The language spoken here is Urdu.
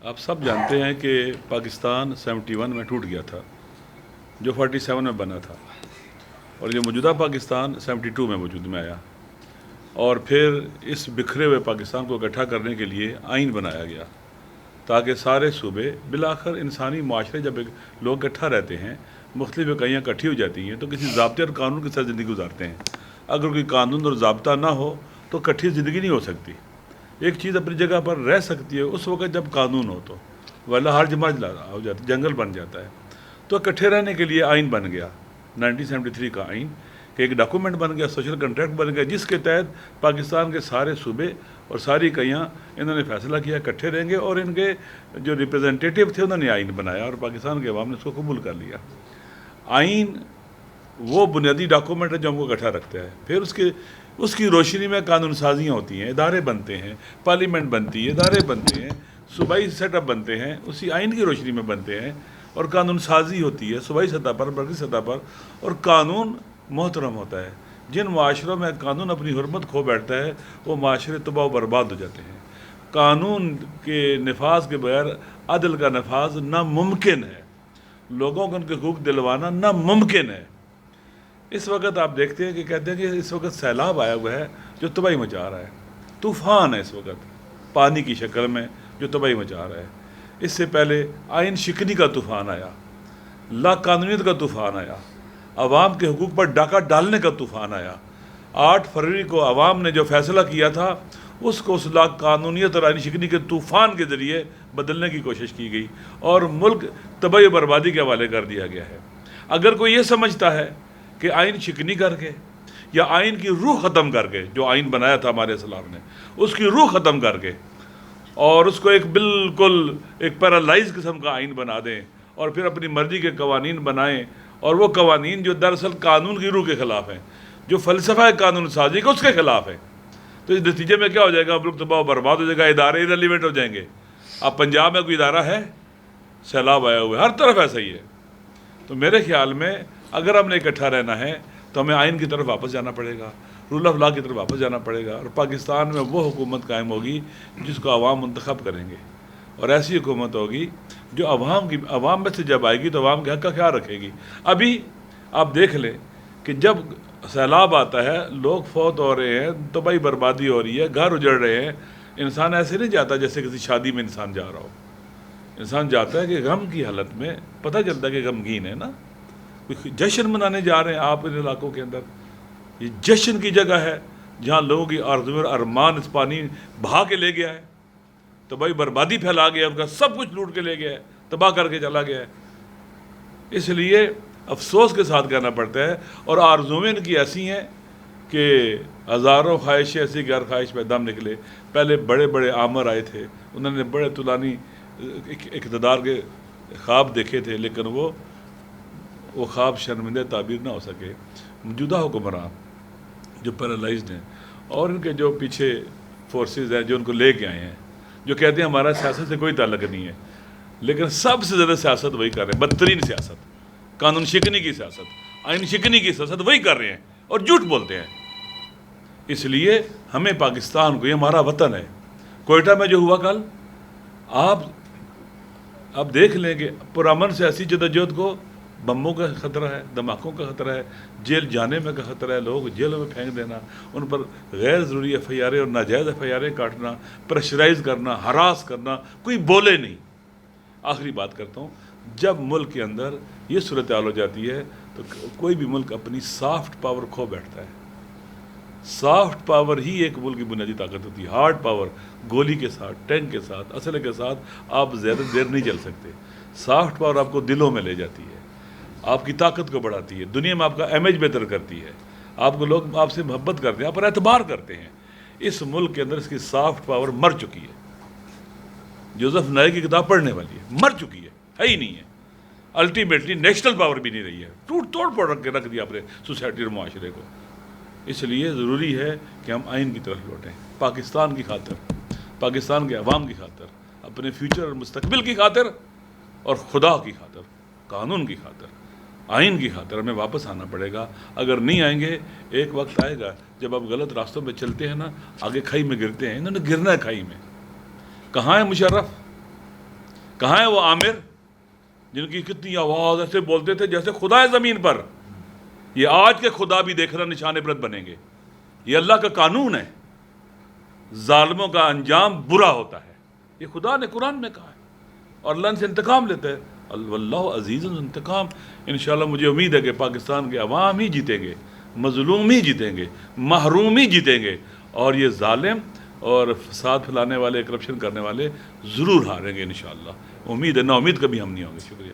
آپ سب جانتے ہیں کہ پاکستان 71 میں ٹوٹ گیا تھا، جو 47 میں بنا تھا، اور یہ موجودہ پاکستان 72 میں وجود میں آیا، اور پھر اس بکھرے ہوئے پاکستان کو اکٹھا کرنے کے لیے آئین بنایا گیا تاکہ سارے صوبے بالآخر انسانی معاشرے جب لوگ اکٹھا رہتے ہیں، مختلف اکائیاں اکٹھی ہو جاتی ہیں تو کسی ضابطے اور قانون کے ساتھ زندگی گزارتے ہیں۔ اگر کوئی قانون اور ضابطہ نہ ہو تو اکٹھی زندگی نہیں ہو سکتی۔ ایک چیز اپنی جگہ پر رہ سکتی ہے اس وقت جب قانون ہو، تو ورنہ ہر جماعت ہو جاتی، جنگل بن جاتا ہے۔ تو اکٹھے رہنے کے لیے آئین بن گیا 1973 کا آئین، کہ ایک ڈاکومنٹ بن گیا، سوشل کنٹریکٹ بن گیا، جس کے تحت پاکستان کے سارے صوبے اور ساری اکائیاں انہوں نے فیصلہ کیا اکٹھے رہیں گے، اور ان کے جو ریپرزنٹیٹیو تھے انہوں نے آئین بنایا اور پاکستان کے عوام نے اس کو قبول کر لیا۔ آئین وہ بنیادی ڈاکومنٹ ہے جو ہم کو اکٹھا رکھتا ہے۔ پھر اس کی روشنی میں قانون سازیاں ہوتی ہیں، ادارے بنتے ہیں، پارلیمنٹ بنتی ہے، ادارے بنتے ہیں، صوبائی سیٹ اپ بنتے ہیں، اسی آئین کی روشنی میں بنتے ہیں، اور قانون سازی ہوتی ہے صوبائی سطح پر، مرکزی سطح پر، اور قانون محترم ہوتا ہے۔ جن معاشروں میں قانون اپنی حرمت کھو بیٹھتا ہے وہ معاشرے تباہ و برباد ہو جاتے ہیں۔ قانون کے نفاذ کے بغیر عدل کا نفاذ ناممکن ہے، لوگوں کو ان کے حقوق دلوانا ناممکن ہے۔ اس وقت آپ دیکھتے ہیں کہ کہتے ہیں کہ اس وقت سیلاب آیا ہوا ہے جو تباہی مچا رہا ہے، طوفان ہے اس وقت پانی کی شکل میں جو تباہی مچا رہا ہے۔ اس سے پہلے آئین شکنی کا طوفان آیا، لا قانونیت کا طوفان آیا، عوام کے حقوق پر ڈاکہ ڈالنے کا طوفان آیا۔ 8 فروری کو عوام نے جو فیصلہ کیا تھا اس کو اس لا قانونیت اور آئین شکنی کے طوفان کے ذریعے بدلنے کی کوشش کی گئی، اور ملک تباہی و بربادی کے حوالے کر دیا گیا ہے۔ اگر کوئی یہ سمجھتا ہے کہ آئین شکنی کر کے یا آئین کی روح ختم کر کے، جو آئین بنایا تھا ہمارے اسلاف نے، اس کی روح ختم کر کے اور اس کو ایک بالکل ایک پیرالائز قسم کا آئین بنا دیں اور پھر اپنی مرضی کے قوانین بنائیں، اور وہ قوانین جو دراصل قانون کی روح کے خلاف ہیں، جو فلسفہ قانون سازی کا اس کے خلاف ہے، تو اس نتیجے میں کیا ہو جائے گا؟ ملک تباہ و برباد ہو جائے گا، ادارے ارریلیونٹ ہو جائیں گے۔ اب پنجاب میں کوئی ادارہ ہے؟ سیلاب آیا ہوا ہے، ہر طرف ایسا ہی ہے۔ تو میرے خیال میں اگر ہم نے اکٹھا رہنا ہے تو ہمیں آئین کی طرف واپس جانا پڑے گا، رول آف لا کی طرف واپس جانا پڑے گا، اور پاکستان میں وہ حکومت قائم ہوگی جس کو عوام منتخب کریں گے، اور ایسی حکومت ہوگی جو عوام میں سے جب آئے گی تو عوام کے حق کا خیال رکھے گی۔ ابھی آپ دیکھ لیں کہ جب سیلاب آتا ہے، لوگ فوت ہو رہے ہیں، تباہی بربادی ہو رہی ہے، گھر اجڑ رہے ہیں، انسان ایسے نہیں جاتا جیسے کسی شادی میں انسان جا رہا ہو۔ انسان جاتا ہے کہ غم کی حالت میں، پتہ چلتا ہے کہ غمگین ہے نا، کوئی جشن منانے جا رہے ہیں آپ ان علاقوں کے اندر۔ یہ جشن کی جگہ ہے جہاں لوگوں کی آرزو اور ارمان اس پانی بہا کے لے گیا ہے، تباہی بربادی پھیلا گیا، ان کا سب کچھ لوٹ کے لے گیا ہے، تباہ کر کے چلا گیا ہے۔ اس لیے افسوس کے ساتھ کہنا پڑتا ہے، اور آرزویں ان کی ایسی ہیں کہ ہزاروں خواہشیں ایسی غیر خواہش میں دم نکلے۔ پہلے بڑے بڑے آمر آئے تھے، انہوں نے بڑے طولانی اقتدار کے خواب دیکھے تھے، لیکن وہ خواب شرمندہ تعبیر نہ ہو سکے۔ موجودہ حکمران جو پیرالائزڈ ہیں، اور ان کے جو پیچھے فورسز ہیں جو ان کو لے کے آئے ہیں، جو کہتے ہیں ہمارا سیاست سے کوئی تعلق نہیں ہے، لیکن سب سے زیادہ سیاست وہی کر رہے ہیں، بدترین سیاست، قانون شکنی کی سیاست، آئین شکنی کی سیاست وہی کر رہے ہیں، اور جھوٹ بولتے ہیں۔ اس لیے ہمیں پاکستان کو، یہ ہمارا وطن ہے۔ کوئٹہ میں جو ہوا کل، آپ دیکھ لیں کہ پرامن سیاسی جدوجہد کو بموں کا خطرہ ہے، دھماکوں کا خطرہ ہے، جیل جانے میں کا خطرہ ہے، لوگ جیلوں میں پھینک دینا، ان پر غیر ضروری ایف آئی آریں اور ناجائز ایف آئی آریں کاٹنا، پریشرائز کرنا، ہراس کرنا، کوئی بولے نہیں۔ آخری بات کرتا ہوں، جب ملک کے اندر یہ صورتحال ہو جاتی ہے تو کوئی بھی ملک اپنی سافٹ پاور کھو بیٹھتا ہے۔ سافٹ پاور ہی ایک ملک کی بنیادی طاقت ہوتی ہے۔ ہارڈ پاور، گولی کے ساتھ، ٹینک کے ساتھ، اسلحے کے ساتھ آپ زیادہ دیر نہیں چل سکتے۔ سافٹ پاور آپ کو دلوں میں لے جاتی ہے، آپ کی طاقت کو بڑھاتی ہے، دنیا میں آپ کا امیج بہتر کرتی ہے، آپ کو لوگ آپ سے محبت کرتے ہیں، آپ پر اعتبار کرتے ہیں۔ اس ملک کے اندر اس کی سافٹ پاور مر چکی ہے۔ جوزف نائے کی کتاب پڑھنے والی ہے، مر چکی ہے ہی نہیں ہے۔ الٹیمیٹلی نیشنل پاور بھی نہیں رہی ہے، ٹوٹ توڑ پڑ رکھ دیا اپنے سوسائٹی اور معاشرے کو۔ اس لیے ضروری ہے کہ ہم آئین کی طرف لوٹیں، پاکستان کی خاطر، پاکستان کے عوام کی خاطر، اپنے فیوچر اور مستقبل کی خاطر، اور خدا کی خاطر، قانون کی خاطر، آئین کی خاطر ہمیں واپس آنا پڑے گا۔ اگر نہیں آئیں گے، ایک وقت آئے گا جب آپ غلط راستوں پہ چلتے ہیں نا، آگے کھائی میں گرتے ہیں۔ انہوں نے گرنا ہے کھائی میں۔ کہاں ہے مشرف؟ کہاں ہے وہ عامر جن کی کتنی آواز ایسے بولتے تھے جیسے خدا ہے زمین پر؟ یہ آج کے خدا بھی دیکھنا نشان عبرت بنیں گے. یہ اللہ کا قانون ہے، ظالموں کا انجام برا ہوتا ہے. یہ خدا نے قرآن میں کہا ہے، اور اللہ ان سے انتقام لیتا ہے. واللہ عزیز انتقام. انشاءاللہ مجھے امید ہے کہ پاکستان کے عوام ہی جیتیں گے، مظلوم ہی جیتیں گے، محروم ہی جیتیں گے، اور یہ ظالم اور فساد پھیلانے والے، کرپشن کرنے والے ضرور ہاریں گے انشاءاللہ. امید ہے، نا امید کبھی ہم نہیں ہوں گے. شکریہ.